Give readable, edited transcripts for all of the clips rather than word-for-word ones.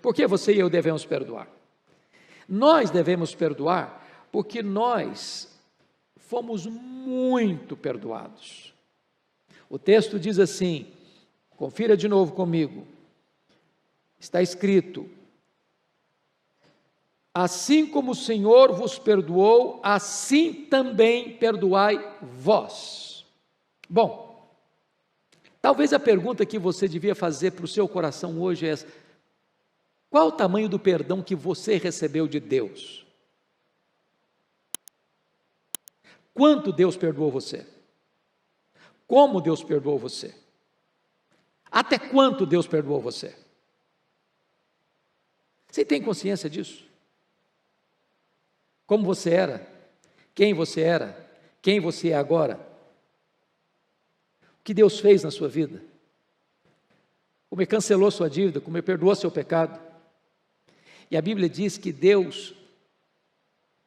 Por que você e eu devemos perdoar? Nós devemos perdoar porque nós fomos muito perdoados. O texto diz assim, confira de novo comigo, está escrito: assim como o Senhor vos perdoou, assim também perdoai vós. Bom, talvez a pergunta que você devia fazer para o seu coração hoje é essa: qual o tamanho do perdão que você recebeu de Deus? Quanto Deus perdoou você? Como Deus perdoou você? Até quanto Deus perdoou você? Você tem consciência disso? Como você era? Quem você era? Quem você é agora? O que Deus fez na sua vida? Como Ele cancelou sua dívida, como Ele perdoou seu pecado. E a Bíblia diz que Deus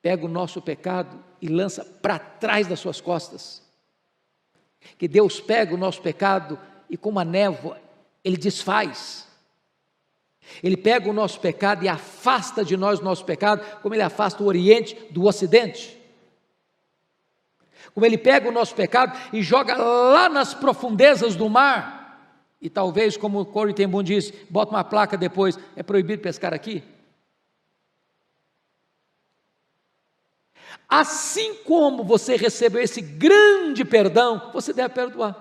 pega o nosso pecado e lança para trás das suas costas. Que Deus pega o nosso pecado e com uma névoa Ele desfaz. Ele pega o nosso pecado e afasta de nós o nosso pecado, como Ele afasta o Oriente do Ocidente. Como Ele pega o nosso pecado e joga lá nas profundezas do mar. E talvez, como o Corey ten Boom disse, bota uma placa depois, é proibido pescar aqui. Assim como você recebeu esse grande perdão, você deve perdoar.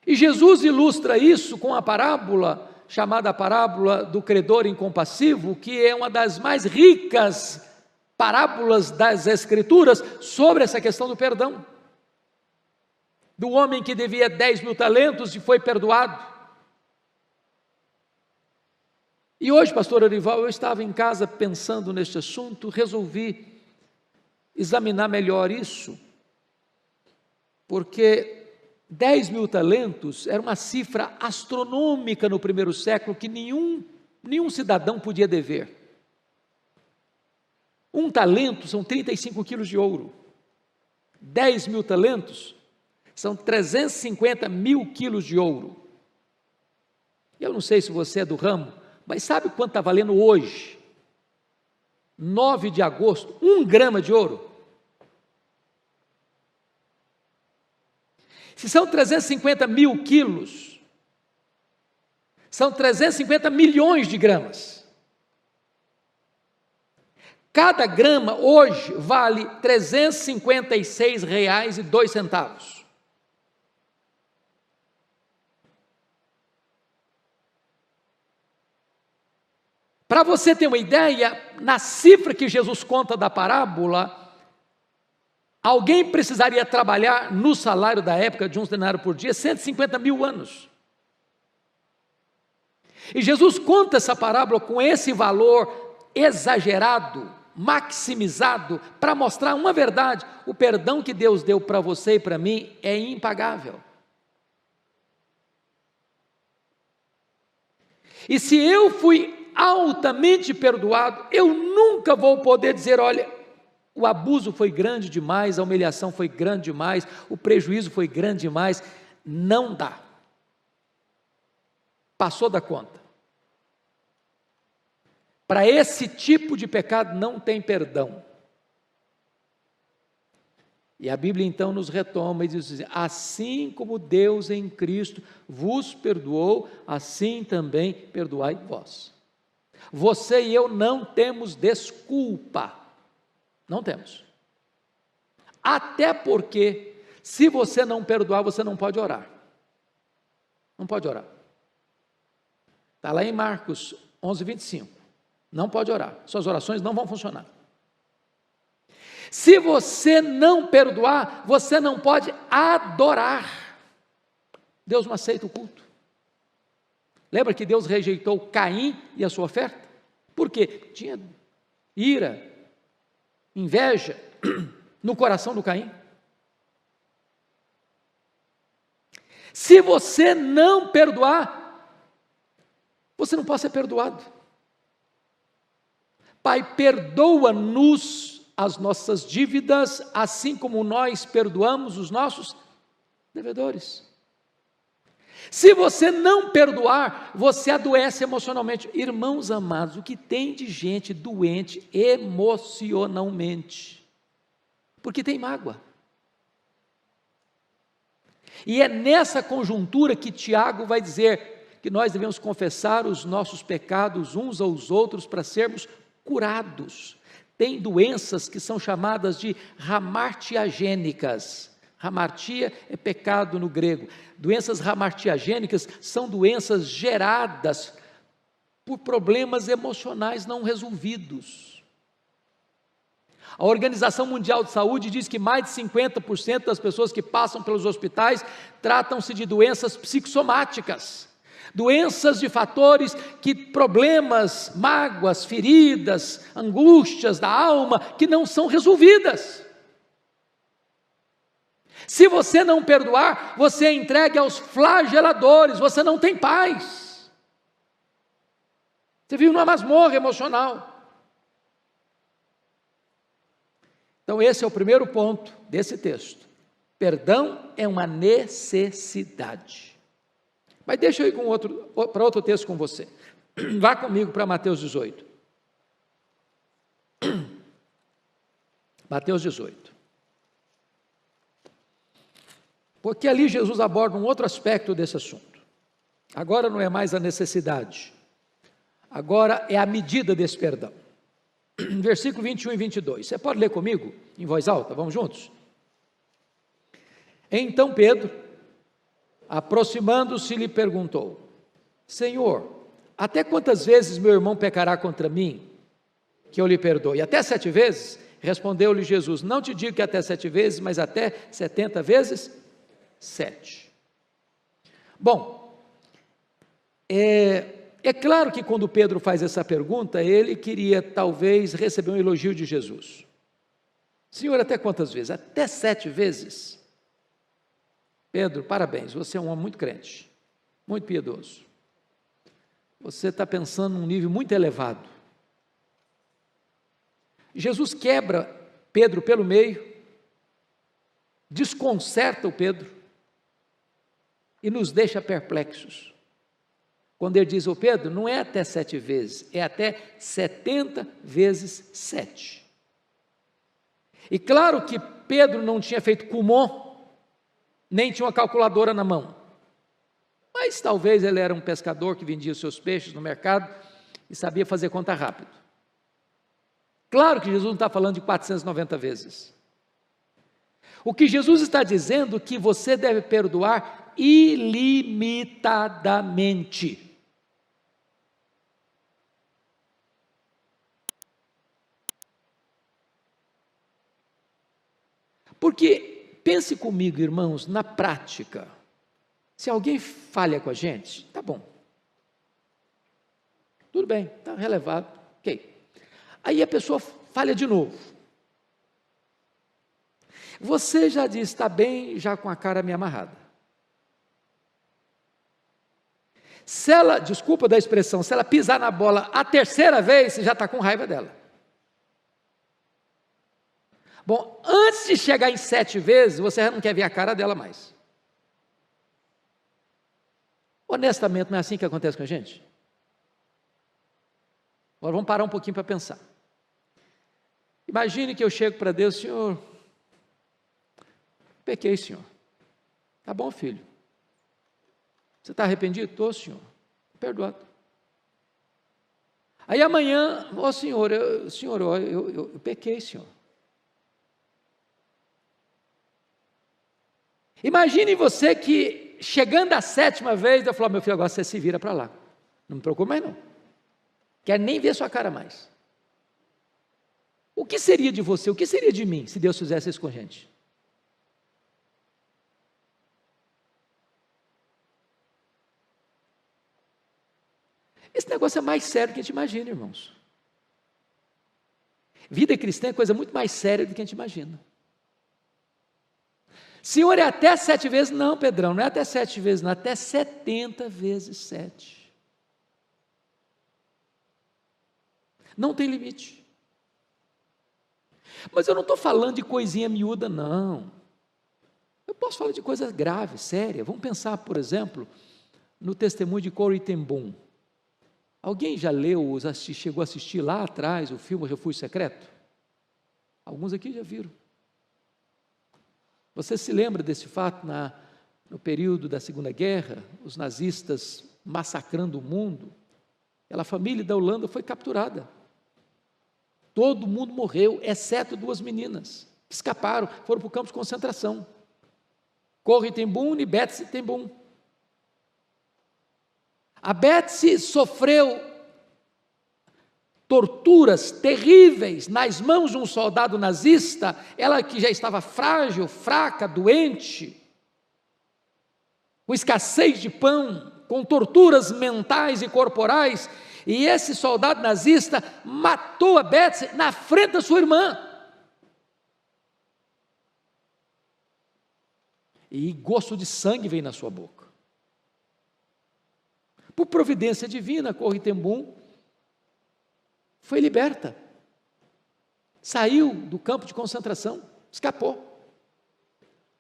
E Jesus ilustra isso com a parábola, chamada a parábola do credor incompassivo, que é uma das mais ricas parábolas das Escrituras sobre essa questão do perdão. Do homem que devia 10.000 talentos e foi perdoado. E hoje, pastor Arival, eu estava em casa pensando neste assunto, resolvi examinar melhor isso, porque 10.000 talentos era uma cifra astronômica no primeiro século que nenhum cidadão podia dever. Um talento são 35 quilos de ouro. 10.000 talentos são 350 mil quilos de ouro. Eu não sei se você é do ramo, mas sabe quanto está valendo hoje? 9 de agosto, 1 grama de ouro. Se são 350 mil quilos, são 350 milhões de gramas. Cada grama hoje vale R$ 356,02. Para você ter uma ideia, na cifra que Jesus conta da parábola, alguém precisaria trabalhar no salário da época de 1 denário por dia 150 mil anos. E Jesus conta essa parábola com esse valor exagerado, maximizado, para mostrar uma verdade: o perdão que Deus deu para você e para mim é impagável. E se eu fui altamente perdoado, eu nunca vou poder dizer: olha, o abuso foi grande demais, a humilhação foi grande demais, o prejuízo foi grande demais. Não dá. Passou da conta. Para esse tipo de pecado não tem perdão. E a Bíblia então nos retoma e diz assim: assim como Deus em Cristo vos perdoou, assim também perdoai vós. Você e eu não temos desculpa. Não temos. Até porque, se você não perdoar, você não pode orar. Não pode orar. Está lá em Marcos 11:25. Não pode orar. Suas orações não vão funcionar. Se você não perdoar, você não pode adorar. Deus não aceita o culto. Lembra que Deus rejeitou Caim e a sua oferta? Por quê? Tinha ira, inveja no coração do Caim. Se você não perdoar, você não pode ser perdoado. Pai, perdoa-nos as nossas dívidas, assim como nós perdoamos os nossos devedores. Se você não perdoar, você adoece emocionalmente. Irmãos amados, o que tem de gente doente emocionalmente? Porque tem mágoa. E é nessa conjuntura que Tiago vai dizer que nós devemos confessar os nossos pecados uns aos outros para sermos curados. Tem doenças que são chamadas de hamartiagênicas. Hamartia é pecado no grego. Doenças hamartiagênicas são doenças geradas por problemas emocionais não resolvidos. A Organização Mundial de Saúde diz que mais de 50% das pessoas que passam pelos hospitais tratam-se de doenças psicossomáticas, doenças de fatores que problemas, mágoas, feridas, angústias da alma que não são resolvidas. Se você não perdoar, você é entregue aos flageladores, você não tem paz. Você vive numa masmorra emocional. Então esse é o primeiro ponto desse texto. Perdão é uma necessidade. Mas deixa eu ir para outro texto com você. Vá comigo para Mateus 18. Mateus 18. Porque ali Jesus aborda um outro aspecto desse assunto. Agora não é mais a necessidade, agora é a medida desse perdão. Versículo 21 e 22, você pode ler comigo em voz alta, vamos juntos? Então Pedro, aproximando-se, lhe perguntou: Senhor, até quantas vezes meu irmão pecará contra mim, que eu lhe perdoe? Até 7 vezes? Respondeu-lhe Jesus: não te digo que até 7 vezes, mas até 70 vezes 7. Bom, é claro que quando Pedro faz essa pergunta, ele queria talvez receber um elogio de Jesus. Senhor, até quantas vezes? Até 7 vezes? Pedro, parabéns, você é um homem muito crente, muito piedoso. Você está pensando num nível muito elevado. Jesus quebra Pedro pelo meio, desconcerta o Pedro e nos deixa perplexos. Quando ele diz: ô Pedro, não é até 7 vezes, é até 70 vezes 7. E claro que Pedro não tinha feito Kumon, nem tinha uma calculadora na mão, mas talvez ele era um pescador que vendia os seus peixes no mercado e sabia fazer conta rápido. Claro que Jesus não está falando de 490 vezes. O que Jesus está dizendo é que você deve perdoar ilimitadamente. Porque, pense comigo, irmãos, na prática, se alguém falha com a gente, tá bom, tudo bem, está relevado, ok. Aí a pessoa falha de novo. Você já diz: está bem, já com a cara meio amarrada. Se ela, desculpa da expressão, se ela pisar na bola a 3ª vez, você já está com raiva dela. Bom, antes de chegar em 7 vezes, você já não quer ver a cara dela mais. Honestamente, não é assim que acontece com a gente? Agora vamos parar um pouquinho para pensar. Imagine que eu chego para Deus: Senhor, pequei, Senhor. Tá bom, filho. Você está arrependido? Estou, Senhor. Perdoado. Aí amanhã: ó Senhor, eu pequei, Senhor. Imagine você que, chegando a 7ª vez, eu falo: meu filho, agora você se vira para lá. Não me preocupe mais não. Quero nem ver sua cara mais. O que seria de você, o que seria de mim, se Deus fizesse isso com a gente? Esse negócio é mais sério do que a gente imagina, irmãos. Vida cristã é coisa muito mais séria do que a gente imagina. Senhor, é até 7 vezes? Não, Pedrão, não é até 7 vezes, não, é até 70 vezes 7. Não tem limite. Mas eu não estou falando de coisinha miúda, não. Eu posso falar de coisas graves, sérias. Vamos pensar, por exemplo, no testemunho de Corrie ten Boom. Alguém já leu, chegou a assistir lá atrás o filme Refúgio Secreto? Alguns aqui já viram. Você se lembra desse fato no período da Segunda Guerra, os nazistas massacrando o mundo? Aquela família da Holanda foi capturada. Todo mundo morreu, exceto 2 meninas, que escaparam, foram para o campo de concentração. Corrie ten Boom e Betsie ten Boom. A Betsie sofreu torturas terríveis nas mãos de um soldado nazista, ela que já estava frágil, fraca, doente, com escassez de pão, com torturas mentais e corporais, e esse soldado nazista matou a Betsie na frente da sua irmã. E gosto de sangue veio na sua boca. Por providência divina, Corrie ten Boom foi liberta. Saiu do campo de concentração, escapou.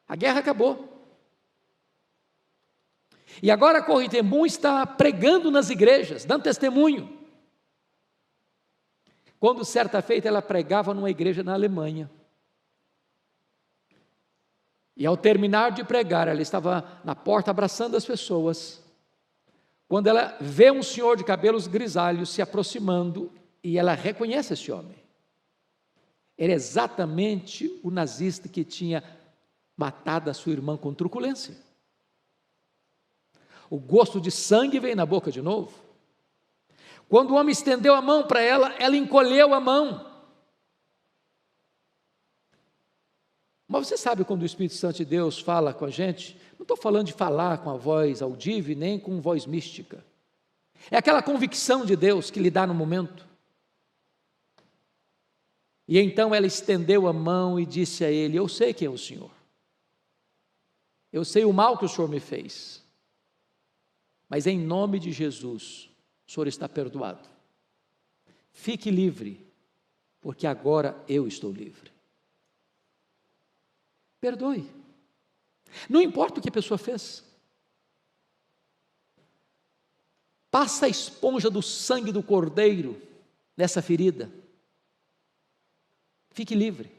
A guerra acabou. E agora Corrie ten Boom está pregando nas igrejas, dando testemunho. Quando certa feita ela pregava numa igreja na Alemanha. E ao terminar de pregar, ela estava na porta abraçando as pessoas, quando ela vê um senhor de cabelos grisalhos se aproximando, e ela reconhece esse homem. Era exatamente o nazista que tinha matado a sua irmã com truculência. O gosto de sangue veio na boca de novo. Quando o homem estendeu a mão para ela, ela encolheu a mão. Mas você sabe quando o Espírito Santo de Deus fala com a gente? Não estou falando de falar com a voz audível, nem com voz mística. É aquela convicção de Deus que lhe dá no momento. E então ela estendeu a mão e disse a ele: eu sei quem é o Senhor. Eu sei o mal que o Senhor me fez. Mas em nome de Jesus, o Senhor está perdoado. Fique livre, porque agora eu estou livre. Perdoe. Não importa o que a pessoa fez. Passa a esponja do sangue do cordeiro nessa ferida. Fique livre.